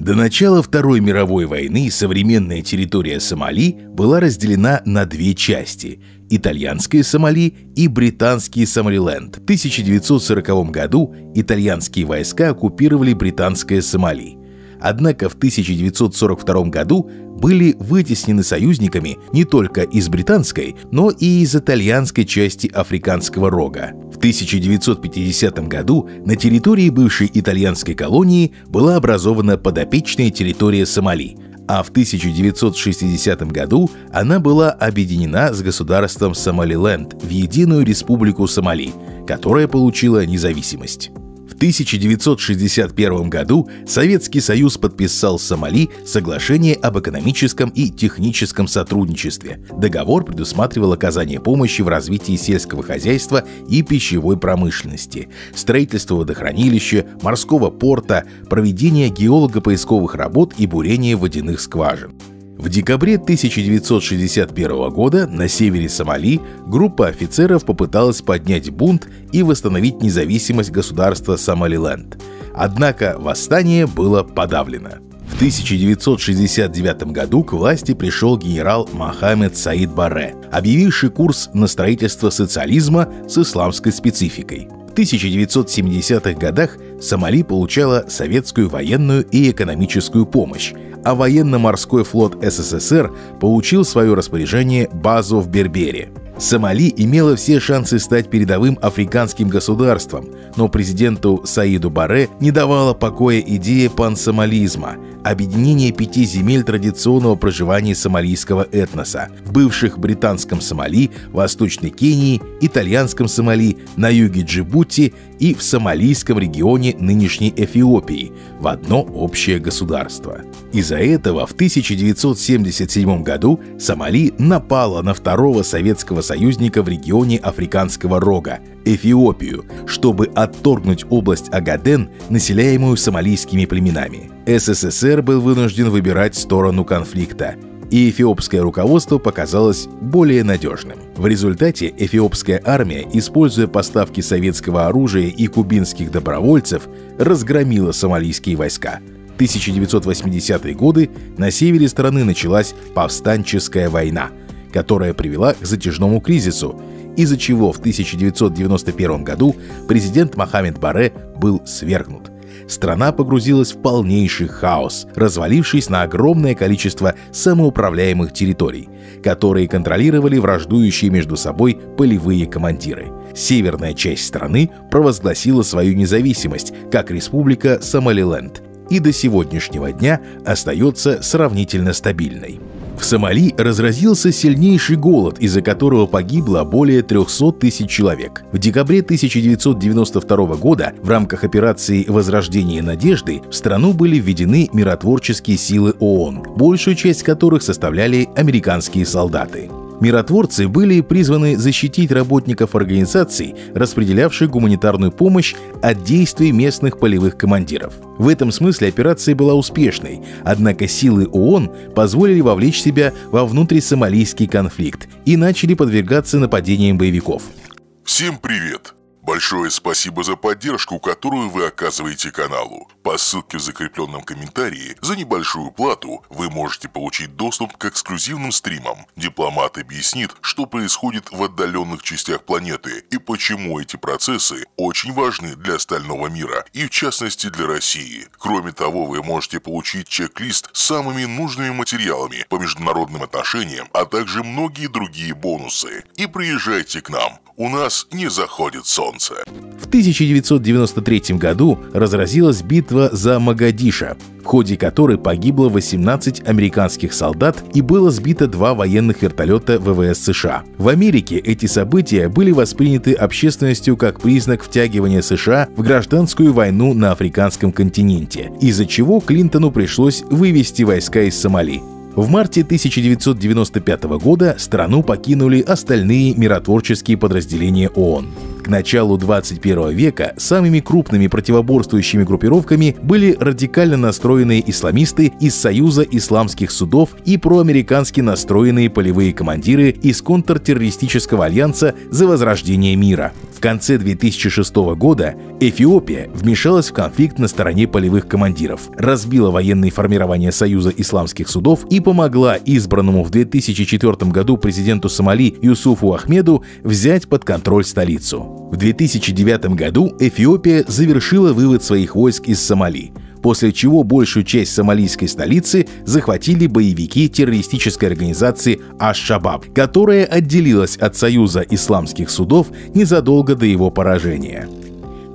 До начала Второй мировой войны современная территория Сомали была разделена на две части – итальянское Сомали и британский Сомалиленд. В 1940 году итальянские войска оккупировали британское Сомали. Однако в 1942 году были вытеснены союзниками не только из британской, но и из итальянской части Африканского рога. В 1950 году на территории бывшей итальянской колонии была образована подопечная территория Сомали, а в 1960 году она была объединена с государством Сомалиленд в единую республику Сомали, которая получила независимость. В 1961 году Советский Союз подписал с Сомали соглашение об экономическом и техническом сотрудничестве. Договор предусматривал оказание помощи в развитии сельского хозяйства и пищевой промышленности, строительство водохранилища, морского порта, проведение геолого-поисковых работ и бурение водяных скважин. В декабре 1961 года на севере Сомали группа офицеров попыталась поднять бунт и восстановить независимость государства Сомалиленд. Однако восстание было подавлено. В 1969 году к власти пришел генерал Мохаммед Саид Барре, объявивший курс на строительство социализма с исламской спецификой. В 1970-х годах Сомали получала советскую военную и экономическую помощь, а военно-морской флот СССР получил в свое распоряжение базу в Бербере. Сомали имела все шансы стать передовым африканским государством, но президенту Саиду Барре не давала покоя идея пансомализма – объединение 5 земель традиционного проживания сомалийского этноса в бывших британском Сомали, Восточной Кении, итальянском Сомали, на юге Джибути и в сомалийском регионе нынешней Эфиопии в одно общее государство. Из-за этого в 1977 году Сомали напала на второго советского союзника в регионе Африканского рога – Эфиопию, чтобы отторгнуть область Агаден, населяемую сомалийскими племенами. СССР был вынужден выбирать сторону конфликта, и эфиопское руководство показалось более надежным. В результате эфиопская армия, используя поставки советского оружия и кубинских добровольцев, разгромила сомалийские войска. В 1980-е годы на севере страны началась повстанческая война, которая привела к затяжному кризису, из-за чего в 1991 году президент Мохаммед Барре был свергнут. Страна погрузилась в полнейший хаос, развалившись на огромное количество самоуправляемых территорий, которые контролировали враждующие между собой полевые командиры. Северная часть страны провозгласила свою независимость как республика Сомалиленд и до сегодняшнего дня остается сравнительно стабильной. В Сомали разразился сильнейший голод, из-за которого погибло более 300 тысяч человек. В декабре 1992 года в рамках операции «Возрождение надежды» в страну были введены миротворческие силы ООН, большую часть которых составляли американские солдаты. Миротворцы были призваны защитить работников организаций, распределявших гуманитарную помощь, от действий местных полевых командиров. В этом смысле операция была успешной, однако силы ООН позволили вовлечь себя во внутрисомалийский конфликт и начали подвергаться нападениям боевиков. Всем привет! Большое спасибо за поддержку, которую вы оказываете каналу. По ссылке в закрепленном комментарии за небольшую плату вы можете получить доступ к эксклюзивным стримам. Дипломат объяснит, что происходит в отдаленных частях планеты и почему эти процессы очень важны для остального мира и в частности для России. Кроме того, вы можете получить чек-лист с самыми нужными материалами по международным отношениям, а также многие другие бонусы. И приезжайте к нам. У нас не заходит солнце. В 1993 году разразилась битва за Могадишо, в ходе которой погибло 18 американских солдат и было сбито 2 военных вертолета ВВС США. В Америке эти события были восприняты общественностью как признак втягивания США в гражданскую войну на африканском континенте, из-за чего Клинтону пришлось вывести войска из Сомали. В марте 1995 года страну покинули остальные миротворческие подразделения ООН. К началу 21 века самыми крупными противоборствующими группировками были радикально настроенные исламисты из Союза исламских судов и проамерикански настроенные полевые командиры из контртеррористического альянса за возрождение мира. В конце 2006 года Эфиопия вмешалась в конфликт на стороне полевых командиров, разбила военные формирования Союза исламских судов и помогла избранному в 2004 году президенту Сомали Юсуфу Ахмеду взять под контроль столицу. В 2009 году Эфиопия завершила вывод своих войск из Сомали, после чего большую часть сомалийской столицы захватили боевики террористической организации Аш-Шабаб, которая отделилась от Союза исламских судов незадолго до его поражения.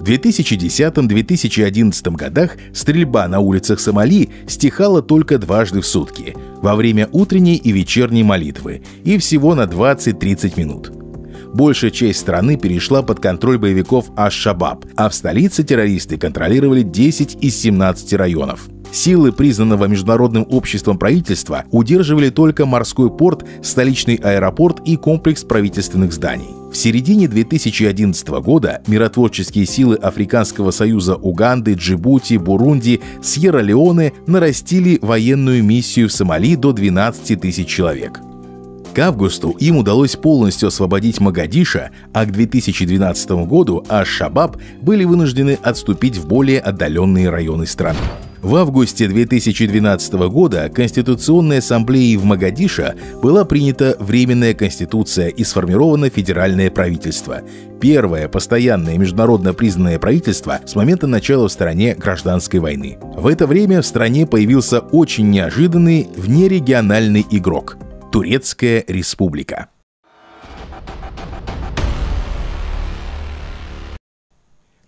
В 2010-2011 годах стрельба на улицах Сомали стихала только дважды в сутки, во время утренней и вечерней молитвы, и всего на 20-30 минут. Большая часть страны перешла под контроль боевиков Аш-Шабаб, а в столице террористы контролировали 10 из 17 районов. Силы признанного международным обществом правительства удерживали только морской порт, столичный аэропорт и комплекс правительственных зданий. В середине 2011 года миротворческие силы Африканского союза Уганды, Джибути, Бурунди, Сьерра-Леоне нарастили военную миссию в Сомали до 12 тысяч человек. К августу им удалось полностью освободить Могадишо, а к 2012 году Аш-Шабаб были вынуждены отступить в более отдаленные районы страны. В августе 2012 года Конституционной ассамблеей в Могадишо была принята Временная конституция и сформировано федеральное правительство. Первое постоянное международно признанное правительство с момента начала в стране гражданской войны. В это время в стране появился очень неожиданный внерегиональный игрок – Турецкая республика.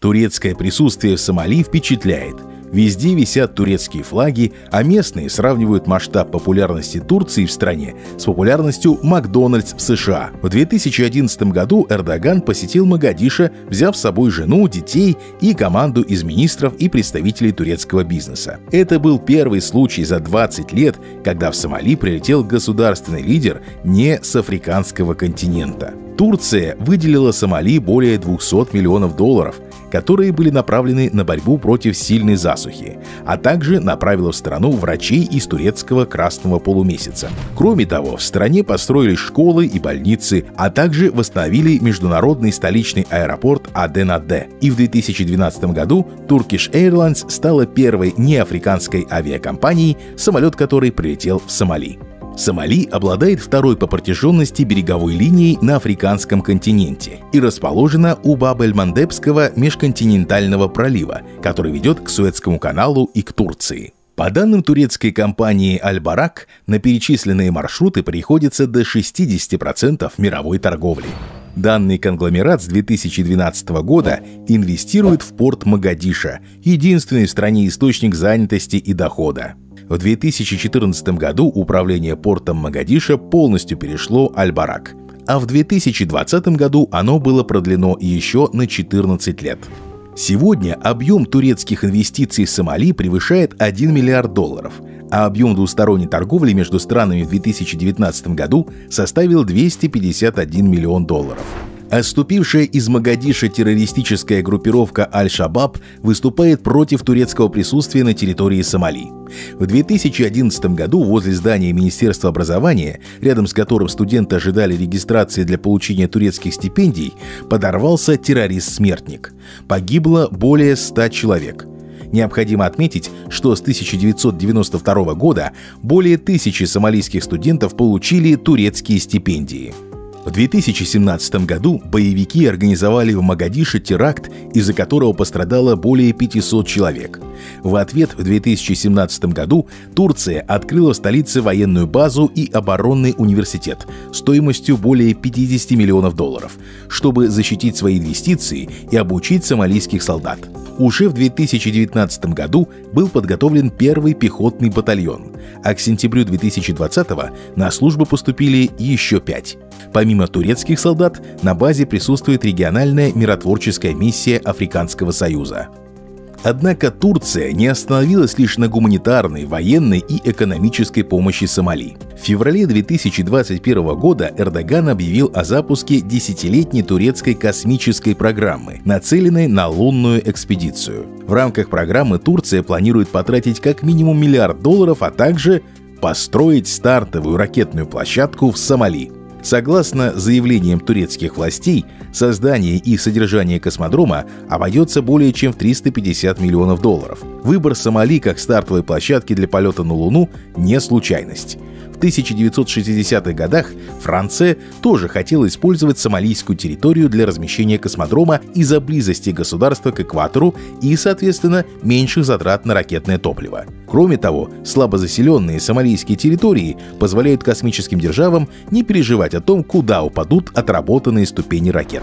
Турецкое присутствие в Сомали впечатляет. Везде висят турецкие флаги, а местные сравнивают масштаб популярности Турции в стране с популярностью Макдональдс в США. В 2011 году Эрдоган посетил Могадишо, взяв с собой жену, детей и команду из министров и представителей турецкого бизнеса. Это был первый случай за 20 лет, когда в Сомали прилетел государственный лидер не с африканского континента. Турция выделила Сомали более $200 миллионов, которые были направлены на борьбу против сильной засухи, а также направила в страну врачей из турецкого Красного полумесяца. Кроме того, в стране построили школы и больницы, а также восстановили международный столичный аэропорт Аден-Аде. И в 2012 году Turkish Airlines стала первой неафриканской авиакомпанией, самолет которой прилетел в Сомали. Сомали обладает второй по протяженности береговой линией на африканском континенте и расположена у Баб-эль-Мандебского межконтинентального пролива, который ведет к Суэцкому каналу и к Турции. По данным турецкой компании Аль-Барак, на перечисленные маршруты приходится до 60% мировой торговли. Данный конгломерат с 2012 года инвестирует в порт Могадишо, единственный в стране источник занятости и дохода. В 2014 году управление портом Могадишо полностью перешло Аль-Барак, а в 2020 году оно было продлено еще на 14 лет. Сегодня объем турецких инвестиций в Сомали превышает $1 миллиард, а объем двусторонней торговли между странами в 2019 году составил $251 миллион. Отступившая из Могадишо террористическая группировка Аль-Шабаб выступает против турецкого присутствия на территории Сомали. В 2011 году возле здания Министерства образования, рядом с которым студенты ожидали регистрации для получения турецких стипендий, подорвался террорист-смертник. Погибло более 100 человек. Необходимо отметить, что с 1992 года более 1000 сомалийских студентов получили турецкие стипендии. В 2017 году боевики организовали в Могадишо теракт, из-за которого пострадало более 500 человек. В ответ в 2017 году Турция открыла в столице военную базу и оборонный университет стоимостью более $50 миллионов, чтобы защитить свои инвестиции и обучить сомалийских солдат. Уже в 2019 году был подготовлен первый пехотный батальон, а к сентябрю 2020 на службу поступили еще 5. Помимо турецких солдат, на базе присутствует региональная миротворческая миссия Африканского союза. Однако Турция не остановилась лишь на гуманитарной, военной и экономической помощи Сомали. В феврале 2021 года Эрдоган объявил о запуске 10-летней турецкой космической программы, нацеленной на лунную экспедицию. В рамках программы Турция планирует потратить как минимум $1 миллиард, а также построить стартовую ракетную площадку в Сомали. Согласно заявлениям турецких властей, создание и содержание космодрома обойдется более чем в $350 миллионов. Выбор Сомали как стартовой площадки для полета на Луну не случайность. В 1960-х годах Франция тоже хотела использовать сомалийскую территорию для размещения космодрома из-за близости государства к экватору и, соответственно, меньших затрат на ракетное топливо. Кроме того, слабозаселенные сомалийские территории позволяют космическим державам не переживать о том, куда упадут отработанные ступени ракет.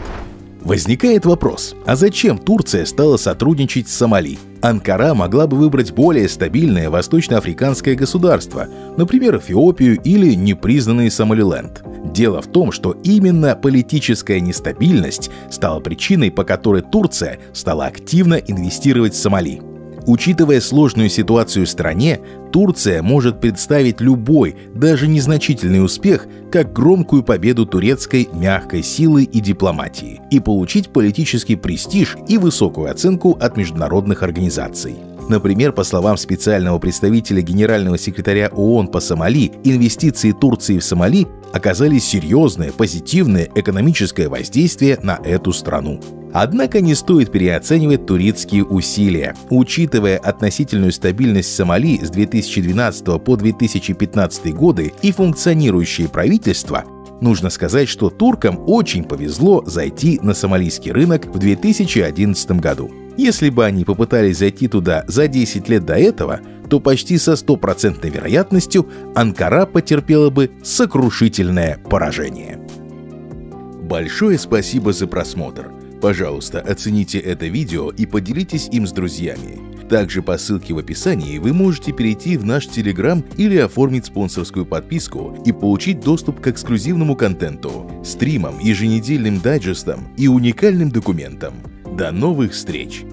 Возникает вопрос, а зачем Турция стала сотрудничать с Сомали? Анкара могла бы выбрать более стабильное восточноафриканское государство, например, Эфиопию или непризнанный Сомалиленд. Дело в том, что именно политическая нестабильность стала причиной, по которой Турция стала активно инвестировать в Сомали. Учитывая сложную ситуацию в стране, Турция может представить любой, даже незначительный успех, как громкую победу турецкой мягкой силы и дипломатии, и получить политический престиж и высокую оценку от международных организаций. Например, по словам специального представителя генерального секретаря ООН по Сомали, инвестиции Турции в Сомали оказали серьезное, позитивное экономическое воздействие на эту страну. Однако не стоит переоценивать турецкие усилия. Учитывая относительную стабильность Сомали с 2012 по 2015 годы и функционирующее правительство, нужно сказать, что туркам очень повезло зайти на сомалийский рынок в 2011 году. Если бы они попытались зайти туда за 10 лет до этого, то почти со 100% вероятностью Анкара потерпела бы сокрушительное поражение. Большое спасибо за просмотр. Пожалуйста, оцените это видео и поделитесь им с друзьями. Также по ссылке в описании вы можете перейти в наш Telegram или оформить спонсорскую подписку и получить доступ к эксклюзивному контенту, стримам, еженедельным дайджестам и уникальным документам. До новых встреч!